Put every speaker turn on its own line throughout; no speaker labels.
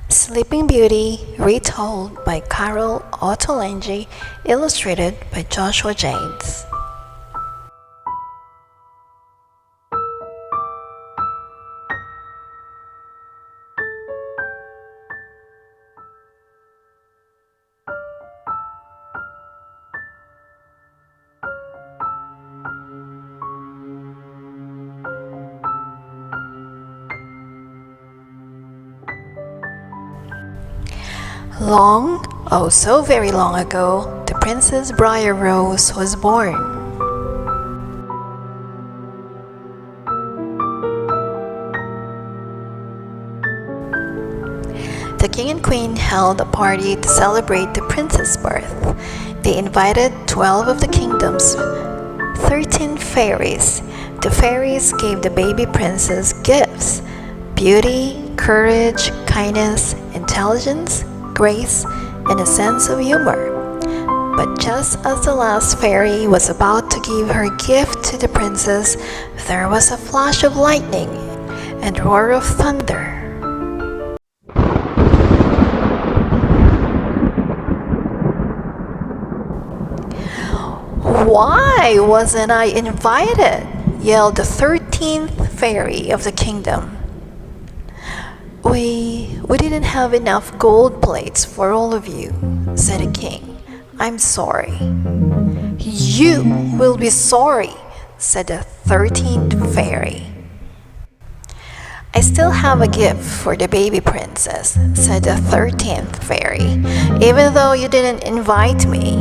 Sleeping Beauty, retold by Carol Ottolenghi, illustrated by Joshua James. Long, oh so very long ago, the Princess Briar Rose was born. The king and queen held a party to celebrate the princess' birth. They invited 12 of the kingdom's 13 fairies. The fairies gave the baby princess gifts: beauty, courage, kindness, intelligence, grace, and a sense of humor. But just as the last fairy was about to give her gift to the princess, there was a flash of lightning and roar of thunder. "Why wasn't I invited?" yelled the 13th fairy of the kingdom. We didn't have enough gold plates for all of you," said the king. "I'm sorry." "You will be sorry," said the 13th fairy. "I still have a gift for the baby princess," said the 13th fairy, "even though you didn't invite me."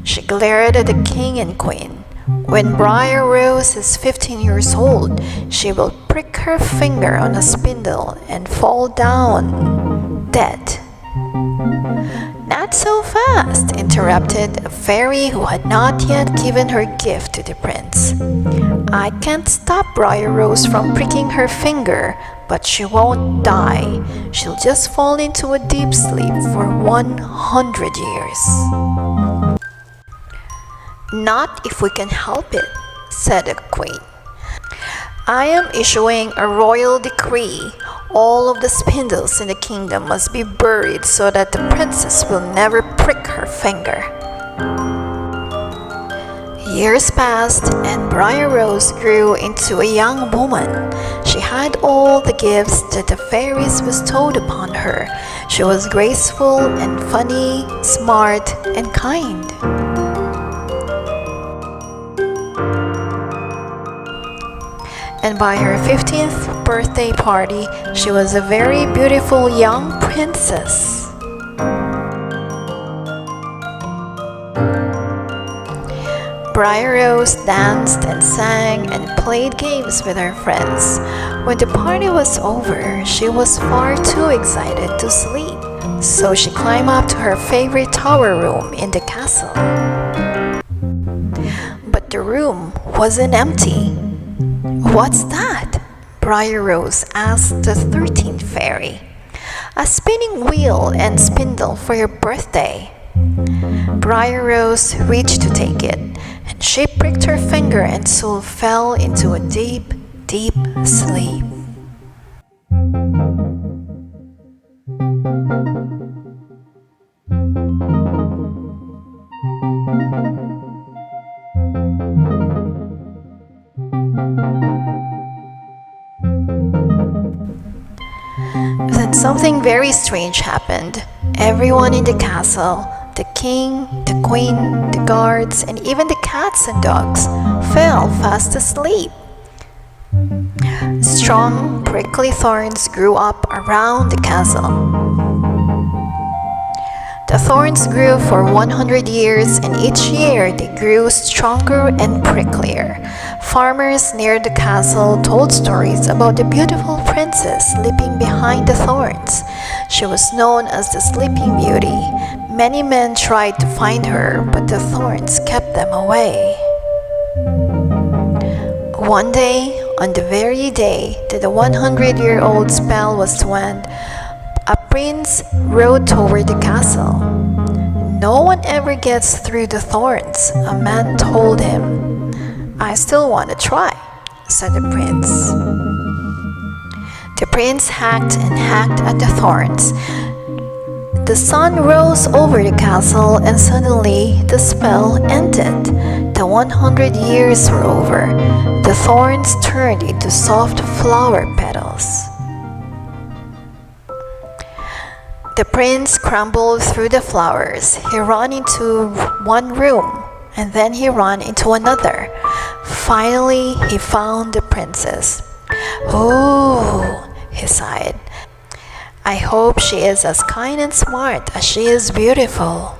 She glared at the king and queen. "When Briar Rose is 15 years old, she will prick her finger on a spindle and fall down dead." "Not so fast," interrupted a fairy who had not yet given her gift to the prince. "I can't stop Briar Rose from pricking her finger, but she won't die. She'll just fall into a deep sleep for 100 years. "Not if we can help it," said the queen. "I am issuing a royal decree. All of the spindles in the kingdom must be buried so that the princess will never prick her finger." Years passed, and Briar Rose grew into a young woman. She had all the gifts that the fairies bestowed upon her. She was graceful and funny, smart and kind. And by her 15th birthday party, she was a very beautiful young princess. Briar Rose danced and sang and played games with her friends. When the party was over, she was far too excited to sleep, so she climbed up to her favorite tower room in the castle. But the room wasn't empty. "What's that?" Briar Rose asked the 13th fairy. "A spinning wheel and spindle for your birthday." Briar Rose reached to take it, and she pricked her finger and soul fell into a deep, deep sleep. Then something very strange happened. Everyone in the castle, the king, the queen, the guards, and even the cats and dogs fell fast asleep. Strong, prickly thorns grew up around the castle. The thorns grew for 100 years, and each year they grew stronger and pricklier. Farmers near the castle told stories about the beautiful princess sleeping behind the thorns. She was known as the Sleeping Beauty. Many men tried to find her, but the thorns kept them away. One day, on the very day that the 100-year-old spell was to end, a prince rode toward the castle. "No one ever gets through the thorns," a man told him. "I still want to try," said the prince. The prince hacked and hacked at the thorns. The sun rose over the castle, and suddenly the spell ended. The 100 years were over. The thorns turned into soft flower petals. The prince scrambled through the flowers. He ran into one room, and then he ran into another. Finally, he found the princess. "Oh," he sighed. "I hope she is as kind and smart as she is beautiful."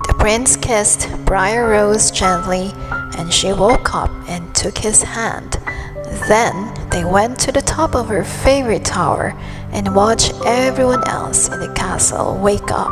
The prince kissed Briar Rose gently, and she woke up and took his hand. Then they went to the top of her favorite tower and watched everyone else in the castle wake up.